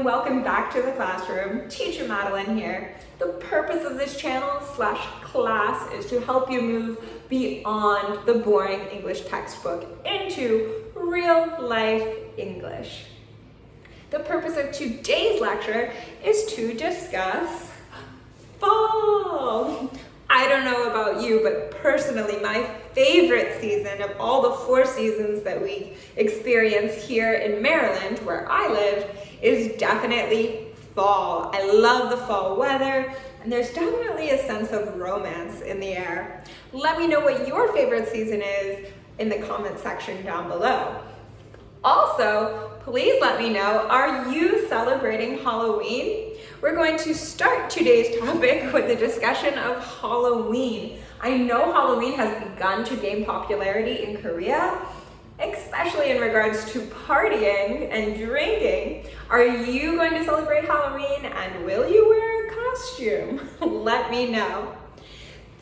welcome back to the classroom. Teacher Madeline here. The purpose of this channel / class is to help you move beyond the boring English textbook into real life English. The purpose of today's lecture is to discuss fall. I don't know about you, but personally, my favorite season of all the 4 seasons that we experience here in Maryland, where I live, is definitely fall. I love the fall weather, and there's definitely a sense of romance in the air. Let me know what your favorite season is in the comment section down below. Also, please let me know, are you celebrating Halloween? We're going to start today's topic with a discussion of Halloween. I know Halloween has begun to gain popularity in Korea, especially in regards to partying and drinking. Are you going to celebrate Halloween, and will you wear a costume? Let me know.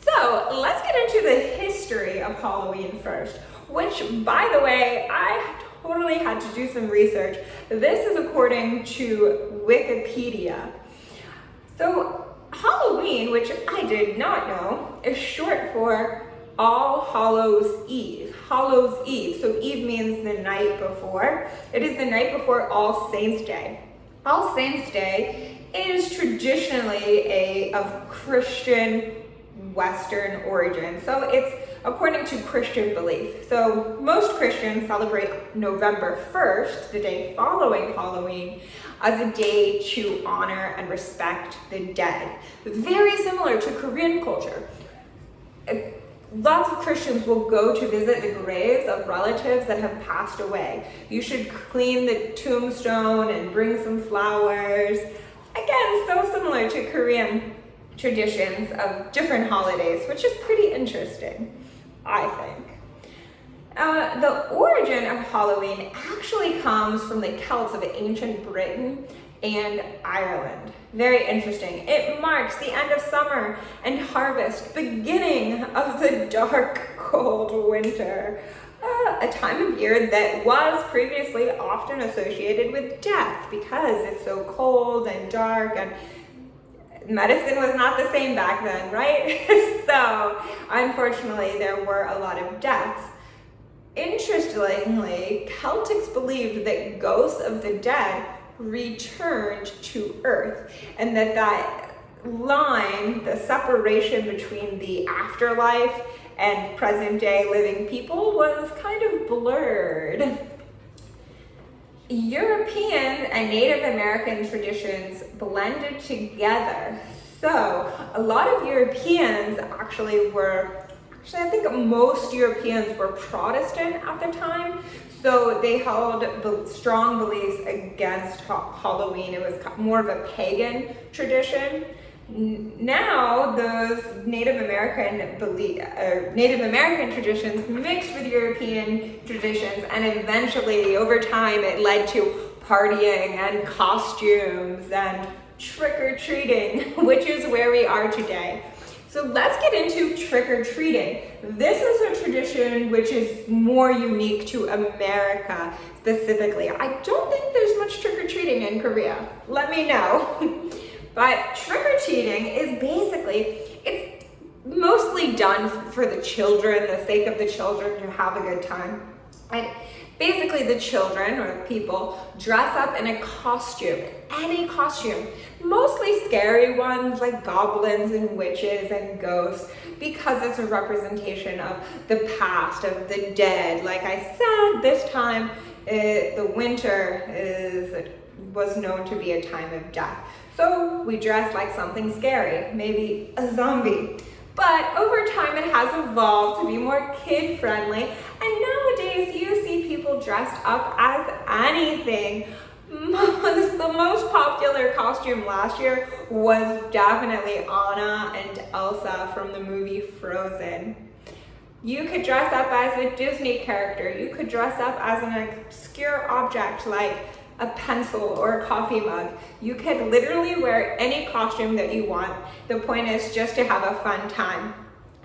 So let's get into the history of Halloween first, which, by the way, I totally had to do some research. This is according to Wikipedia. So Halloween, which I did not know, is short for All Hallows Eve. Hallows Eve. So Eve means the night before. It is the night before All Saints Day. All Saints Day is traditionally of Christian Western origin. So it's according to Christian belief. So most Christians celebrate November 1st, the day following Halloween, as a day to honor and respect the dead. Very similar to Korean culture. Lots of Christians will go to visit the graves of relatives that have passed away. You should clean the tombstone and bring some flowers. Again, so similar to Korean traditions of different holidays, which is pretty interesting, I think. The origin of Halloween actually comes from the Celts of ancient Britain and Ireland. Very interesting. It marks the end of summer and harvest, beginning of the dark, cold winter, a time of year that was previously often associated with death because it's so cold and dark, and medicine was not the same back then, right? So unfortunately, there were a lot of deaths. Interestingly, Celtics believed that ghosts of the dead returned to Earth, and that line, the separation between the afterlife and present day living people, was kind of blurred. European and Native American traditions blended together. So a lot of Europeans I think most Europeans were Protestant at the time. So they held strong beliefs against Halloween. It was more of a pagan tradition. Now those Native American traditions mixed with European traditions, and eventually over time it led to partying and costumes and trick-or-treating, which is where we are today. So let's get into trick-or-treating. This is a tradition which is more unique to America specifically. I don't think there's much trick-or-treating in Korea. Let me know. But trick-or-treating is it's mostly done for the children, the sake of the children to have a good time. And basically the children or the people dress up in a costume, any costume, mostly scary ones like goblins and witches and ghosts, because it's a representation of the past, of the dead. Like I said, this time the winter was known to be a time of death. So we dress like something scary, maybe a zombie. But over time it has evolved to be more kid-friendly, and nowadays you see people dressed up as anything. The most popular costume last year was definitely Anna and Elsa from the movie Frozen. You could dress up as a Disney character. You could dress up as an obscure object like a pencil or a coffee mug. You could literally wear any costume that you want. The point is just to have a fun time.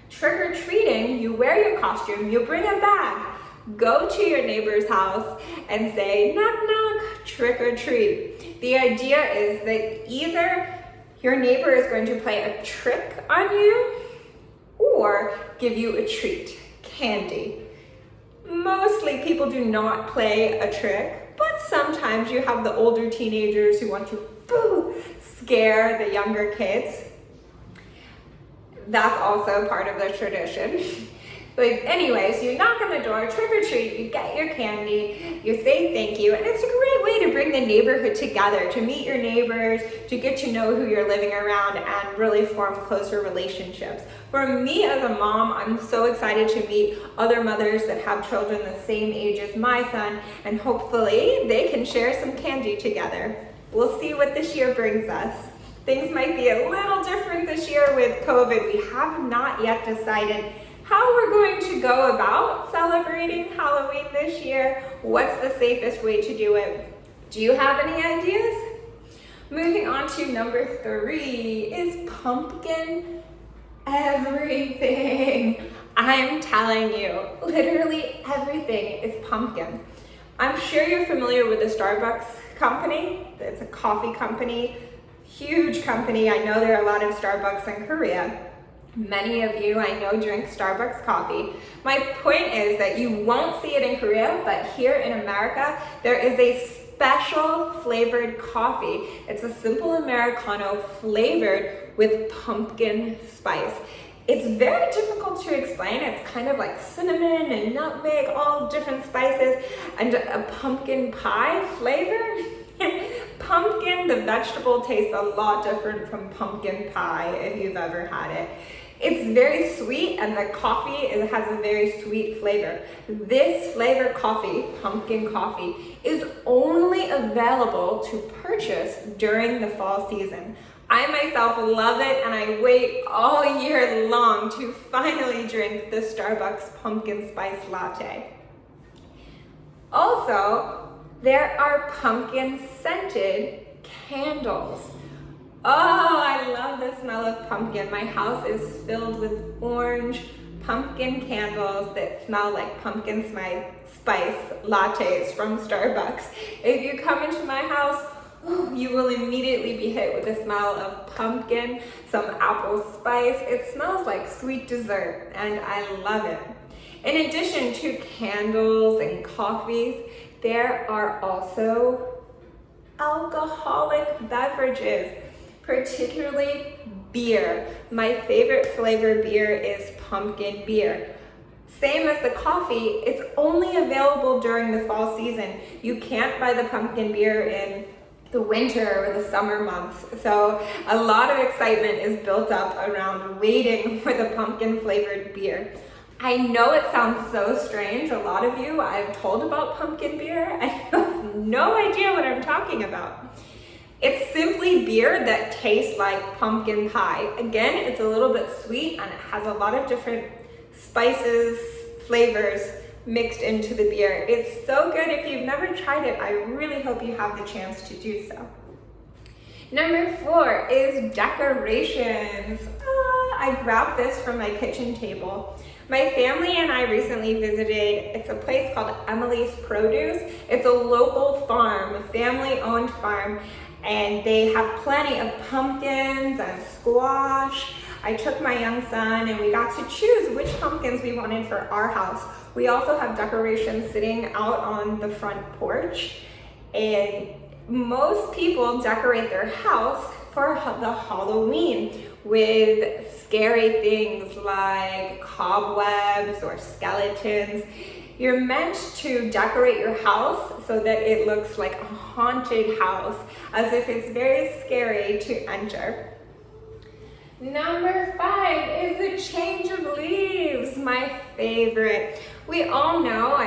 Trick-or-treating, you wear your costume, you bring a bag, go to your neighbor's house and say, knock knock, trick or treat. The idea is that either your neighbor is going to play a trick on you or give you a treat, candy. Mostly people do not play a trick, but sometimes you have the older teenagers who want to scare the younger kids. That's also part of the tradition. But anyways, you knock on the door, trick or treat, you get your candy, you say thank you, and it's a great way to bring the neighborhood together, to meet your neighbors, to get to know who you're living around, and really form closer relationships. For me as a mom, I'm so excited to meet other mothers that have children the same age as my son, and hopefully they can share some candy together. We'll see what this year brings us. Things might be a little different this year with COVID. We have not yet decided how we're going to go about celebrating Halloween this year. What's the safest way to do it? Do you have any ideas? Moving on to number 3 is pumpkin everything. I'm telling you, literally everything is pumpkin. I'm sure you're familiar with the Starbucks company. It's a coffee company, huge company. I know there are a lot of Starbucks in Korea. Many of you I know drink Starbucks coffee. My point is that you won't see it in Korea, but here in America, there is a special flavored coffee. It's a simple Americano flavored with pumpkin spice. It's very difficult to explain. It's kind of like cinnamon and nutmeg, all different spices, and a pumpkin pie flavor. Pumpkin, the vegetable, tastes a lot different from pumpkin pie if you've ever had it. It's very sweet, and the coffee has a very sweet flavor. This flavored coffee, pumpkin coffee, is only available to purchase during the fall season. I myself love it, and I wait all year long to finally drink the Starbucks pumpkin spice latte. Also, there are pumpkin scented candles. Oh, I love the smell of pumpkin. My house is filled with orange pumpkin candles that smell like pumpkin spice lattes from Starbucks. If you come into my house, you will immediately be hit with the smell of pumpkin, some apple spice. It smells like sweet dessert, and I love it. In addition to candles and coffees, there are also alcoholic beverages, particularly beer. My favorite flavor beer is pumpkin beer. Same as the coffee, it's only available during the fall season. You can't buy the pumpkin beer in the winter or the summer months. So a lot of excitement is built up around waiting for the pumpkin flavored beer. I know it sounds so strange. A lot of you I've told about pumpkin beer. I have no idea what I'm talking about. It's simply beer that tastes like pumpkin pie. Again, it's a little bit sweet, and it has a lot of different spices, flavors mixed into the beer. It's so good. If you've never tried it, I really hope you have the chance to do so. Number 4 is decorations. I grabbed this from my kitchen table. My family and I recently visited, it's a place called Emily's Produce. It's a local farm, a family-owned farm, and they have plenty of pumpkins and squash. I took my young son and we got to choose which pumpkins we wanted for our house. We also have decorations sitting out on the front porch, and most people decorate their house for the Halloween with scary things like cobwebs or skeletons. You're meant to decorate your house so that it looks like a haunted house, as if it's very scary to enter. Number 5 is the change of leaves, my favorite. We all know,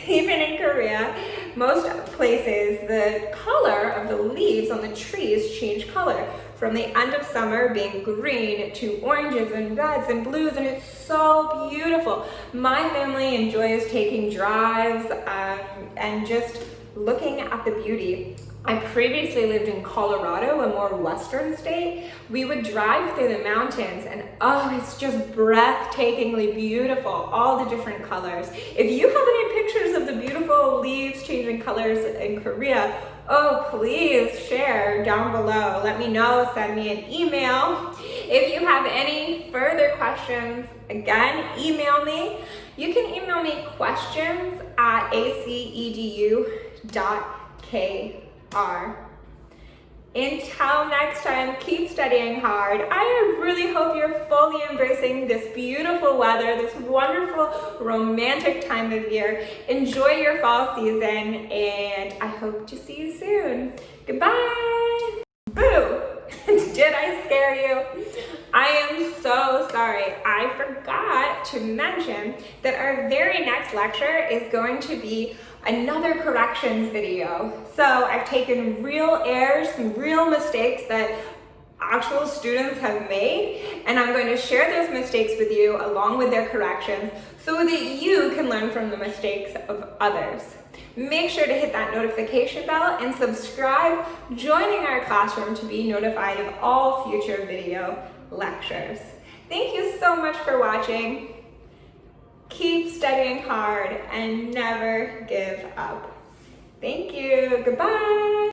even in Korea, most places, the color of the leaves on the trees change color. From the end of summer being green to oranges and reds and blues, and it's so beautiful. My family enjoys taking drives and just looking at the beauty. I previously lived in Colorado, a more western state. We would drive through the mountains, and it's just breathtakingly beautiful, all the different colors. If you have any pictures of the beautiful leaves changing colors in Korea, Oh, please share down below. Let me know, send me an email. If you have any further questions, again, email me. You can email me questions at acedu.kr. Until next time, keep studying hard. I really hope you're fully embracing this beautiful weather, this wonderful romantic time of year. Enjoy your fall season, and I hope to see you soon. Goodbye. Boo! Did I scare you? I am so sorry. I forgot to mention that our very next lecture is going to be another corrections video. So I've taken real errors, some real mistakes that actual students have made, and I'm going to share those mistakes with you along with their corrections so that you can learn from the mistakes of others. Make sure to hit that notification bell and subscribe, joining our classroom to be notified of all future video lectures. Thank you so much for watching. Keep studying hard and never give up. Thank you. Goodbye.